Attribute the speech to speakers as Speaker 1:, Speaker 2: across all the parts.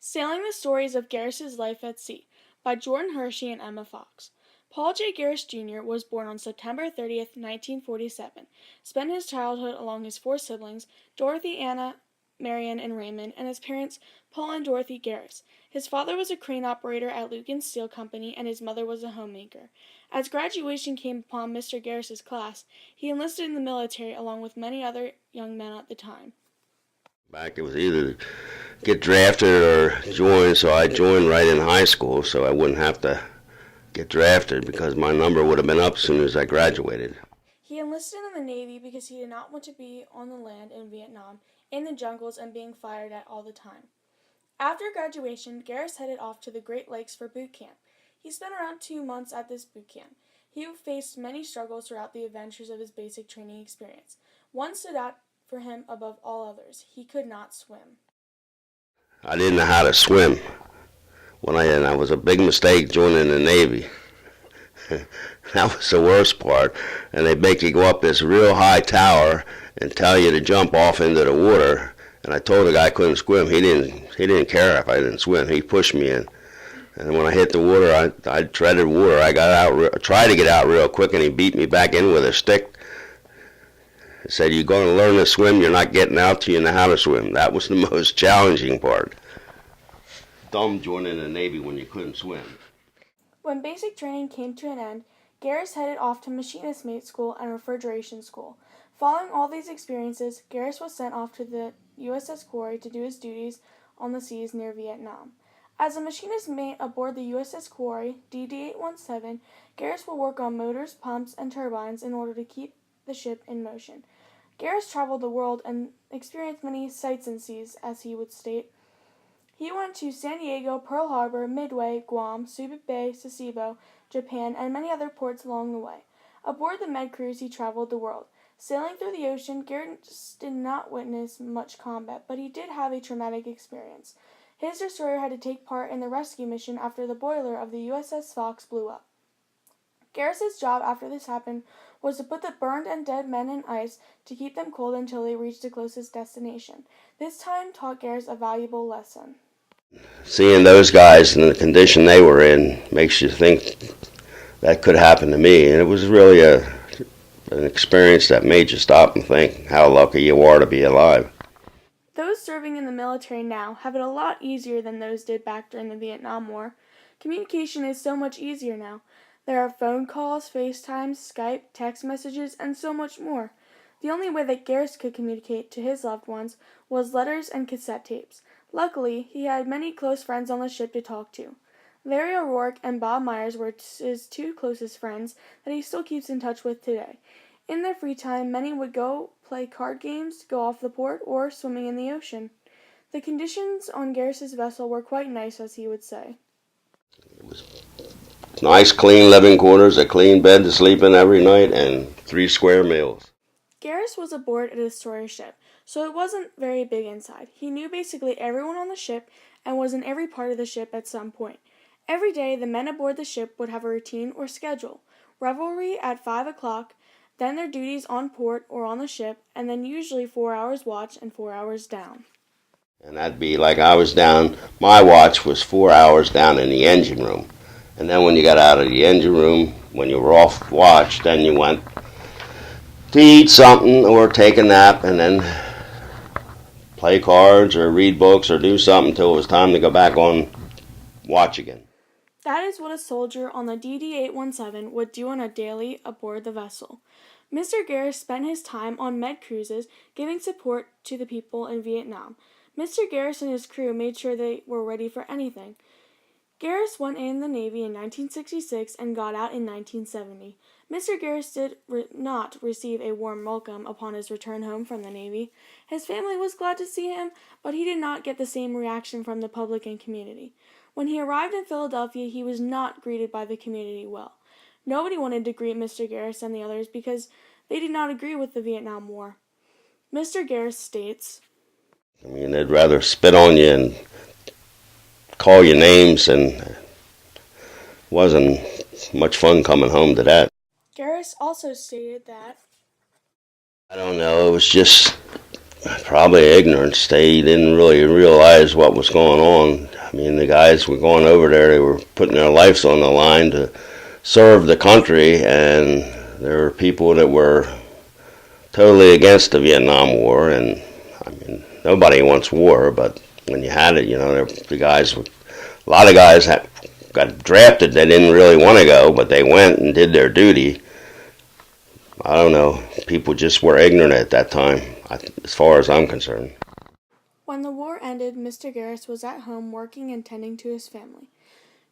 Speaker 1: Sailing the Stories of Gawrys' Life at Sea by Jordan Hershey and Emma Fox. Paul J. Gawrys Jr. was born on September 30th, 1947. Spent his childhood along his four siblings, Dorothy, Anna, Marion, and Raymond, and his parents, Paul and Dorothy Gawrys. His father was a crane operator at Lucan Steel Company, and his mother was a homemaker. As graduation came upon Mr. Gawrys' class, he enlisted in the military along with many other young men at the time.
Speaker 2: Back it was either get drafted or join, so I joined right in high school so I wouldn't have to get drafted because my number would have been up as soon as I graduated.
Speaker 1: He enlisted in the Navy because he did not want to be on the land in Vietnam, in the jungles, and being fired at all the time. After graduation, Gawrys headed off to the Great Lakes for boot camp. He spent around 2 months at this boot camp. He faced many struggles throughout the adventures of his basic training experience. One stood out for him above all others. He could not swim.
Speaker 2: I didn't know how to swim. I was a big mistake joining the Navy. That was the worst part. And they make you go up this real high tower and tell you to jump off into the water. And I told the guy I couldn't swim. He didn't care if I didn't swim. He pushed me in. And when I hit the water, I treaded water. I tried to get out real quick, and he beat me back in with a stick. He said, "You're going to learn to swim. You're not getting out till you know how to swim." That was the most challenging part. Dumb joining the Navy when you couldn't swim.
Speaker 1: When basic training came to an end, Gawrys headed off to machinist mate school and refrigeration school. Following all these experiences, Gawrys was sent off to the USS Quarry to do his duties on the seas near Vietnam. As a machinist mate aboard the USS Quarry, DD-817, Gawrys will work on motors, pumps, and turbines in order to keep the ship in motion. Gawrys traveled the world and experienced many sights and seas, as he would state. He went to San Diego, Pearl Harbor, Midway, Guam, Subic Bay, Sasebo, Japan, and many other ports along the way. Aboard the Med cruise, he traveled the world. Sailing through the ocean, Gawrys did not witness much combat, but he did have a traumatic experience. His destroyer had to take part in the rescue mission after the boiler of the USS Fox blew up. Gawrys' job after this happened was to put the burned and dead men in ice to keep them cold until they reached the closest destination. This time taught Gawrys a valuable lesson.
Speaker 2: Seeing those guys in the condition they were in makes you think that could happen to me. And it was really an experience that made you stop and think how lucky you are to be alive.
Speaker 1: Those serving in the military now have it a lot easier than those did back during the Vietnam War. Communication is so much easier now. There are phone calls, FaceTime, Skype, text messages, and so much more. The only way that Gawrys could communicate to his loved ones was letters and cassette tapes. Luckily, he had many close friends on the ship to talk to. Larry O'Rourke and Bob Myers were his two closest friends that he still keeps in touch with today. In their free time, many would go play card games, go off the port, or swimming in the ocean. The conditions on Gawrys' vessel were quite nice, as he would say.
Speaker 2: It was nice, clean living quarters, a clean bed to sleep in every night, and 3 square meals.
Speaker 1: Gawrys was aboard a destroyer ship, so it wasn't very big inside. He knew basically everyone on the ship and was in every part of the ship at some point. Every day, the men aboard the ship would have a routine or schedule. Revelry at 5 o'clock, then their duties on port or on the ship, and then usually 4 hours watch and 4 hours down.
Speaker 2: And that'd be like I was down, my watch was 4 hours down in the engine room. And then when you got out of the engine room, when you were off watch, then you went to eat something or take a nap and then play cards or read books or do something until it was time to go back on watch again.
Speaker 1: That is what a soldier on the DD-817 would do on a daily aboard the vessel. Mr. Gawrys spent his time on med cruises giving support to the people in Vietnam. Mr. Gawrys and his crew made sure they were ready for anything. Gawrys went in the Navy in 1966 and got out in 1970. Mr. Gawrys did not receive a warm welcome upon his return home from the Navy. His family was glad to see him, but he did not get the same reaction from the public and community. When he arrived in Philadelphia, he was not greeted by the community well. Nobody wanted to greet Mr. Gawrys and the others because they did not agree with the Vietnam War. Mr. Gawrys states,
Speaker 2: They'd rather spit on you and call you names, and it wasn't much fun coming home to that.
Speaker 1: Gawrys also stated that,
Speaker 2: I don't know, it was just probably ignorance. They didn't really realize what was going on, I mean, the guys were going over there, they were putting their lives on the line to serve the country, and there were people that were totally against the Vietnam War, and I mean, nobody wants war, but when you had it, the guys, a lot of guys got drafted. They didn't really want to go, but they went and did their duty. I don't know. People just were ignorant at that time, as far as I'm concerned.
Speaker 1: When the war ended, Mr. Gawrys was at home working and tending to his family.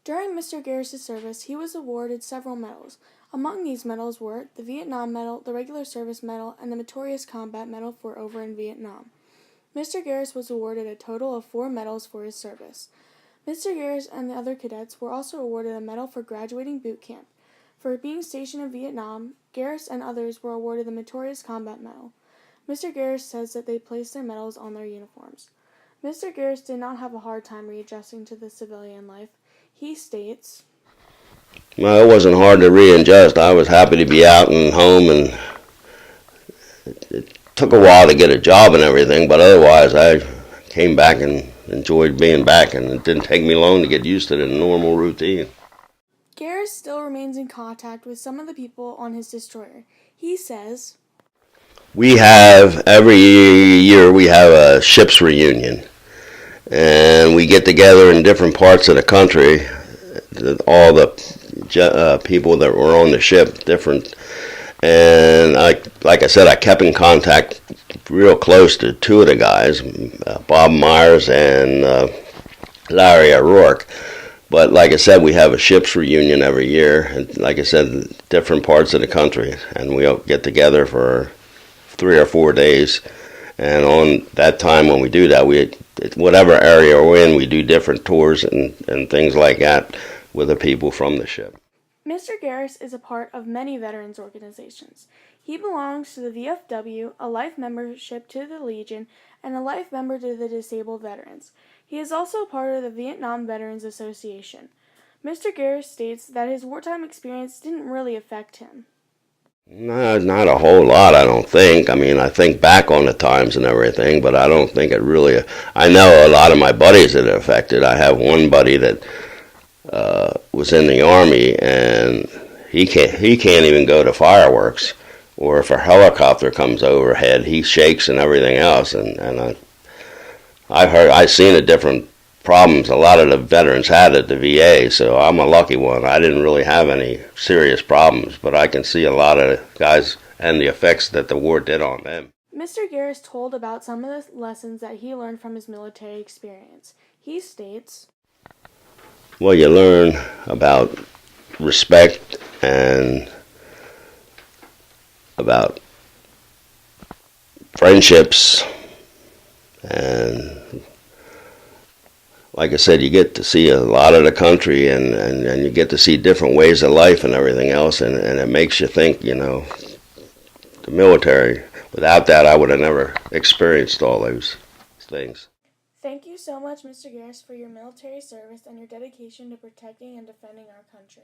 Speaker 1: During Mr. Gawrys' service, he was awarded several medals. Among these medals were the Vietnam Medal, the Regular Service Medal, and the Meritorious Combat Medal for over in Vietnam. Mr. Gawrys was awarded a total of 4 medals for his service. Mr. Gawrys and the other cadets were also awarded a medal for graduating boot camp. For being stationed in Vietnam, Gawrys and others were awarded the Meritorious Combat Medal. Mr. Gawrys says that they placed their medals on their uniforms. Mr. Gawrys did not have a hard time readjusting to the civilian life. He states,
Speaker 2: Well, it wasn't hard to readjust. I was happy to be out and home, and it took a while to get a job and everything, but otherwise I came back and enjoyed being back, and it didn't take me long to get used to the normal routine.
Speaker 1: Gawrys still remains in contact with some of the people on his destroyer. He says,
Speaker 2: We have, every year we have a ship's reunion, and we get together in different parts of the country, all the people that were on the ship, different, and like I said, I kept in contact real close to 2 of the guys, Bob Myers and Larry O'Rourke. But like I said, we have a ship's reunion every year, and like I said, different parts of the country, and we all get together for 3 or 4 days. And on that time when we do that, whatever area we're in, we do different tours and things like that with the people from the ship.
Speaker 1: Mr. Gawrys is a part of many veterans organizations. He belongs to the VFW, a life membership to the Legion, and a life member to the Disabled Veterans. He is also part of the Vietnam Veterans Association. Mr. Gawrys states that his wartime experience didn't really affect him.
Speaker 2: No, not a whole lot, I don't think. I mean, I think back on the times and everything, but I don't think it really. I know a lot of my buddies that it affected. I have one buddy that was in the Army, and he can't even go to fireworks, or if a helicopter comes overhead, he shakes and everything else. And I've seen the different problems a lot of the veterans had at the VA, so I'm a lucky one. I didn't really have any serious problems, but I can see a lot of guys and the effects that the war did on them.
Speaker 1: Mr. Gawrys told about some of the lessons that he learned from his military experience. He states,
Speaker 2: Well, you learn about respect and about friendships, and like I said, you get to see a lot of the country, and you get to see different ways of life and everything else, and it makes you think, the military. Without that, I would have never experienced all those things.
Speaker 1: Thank you so much, Mr. Gawrys, for your military service and your dedication to protecting and defending our country.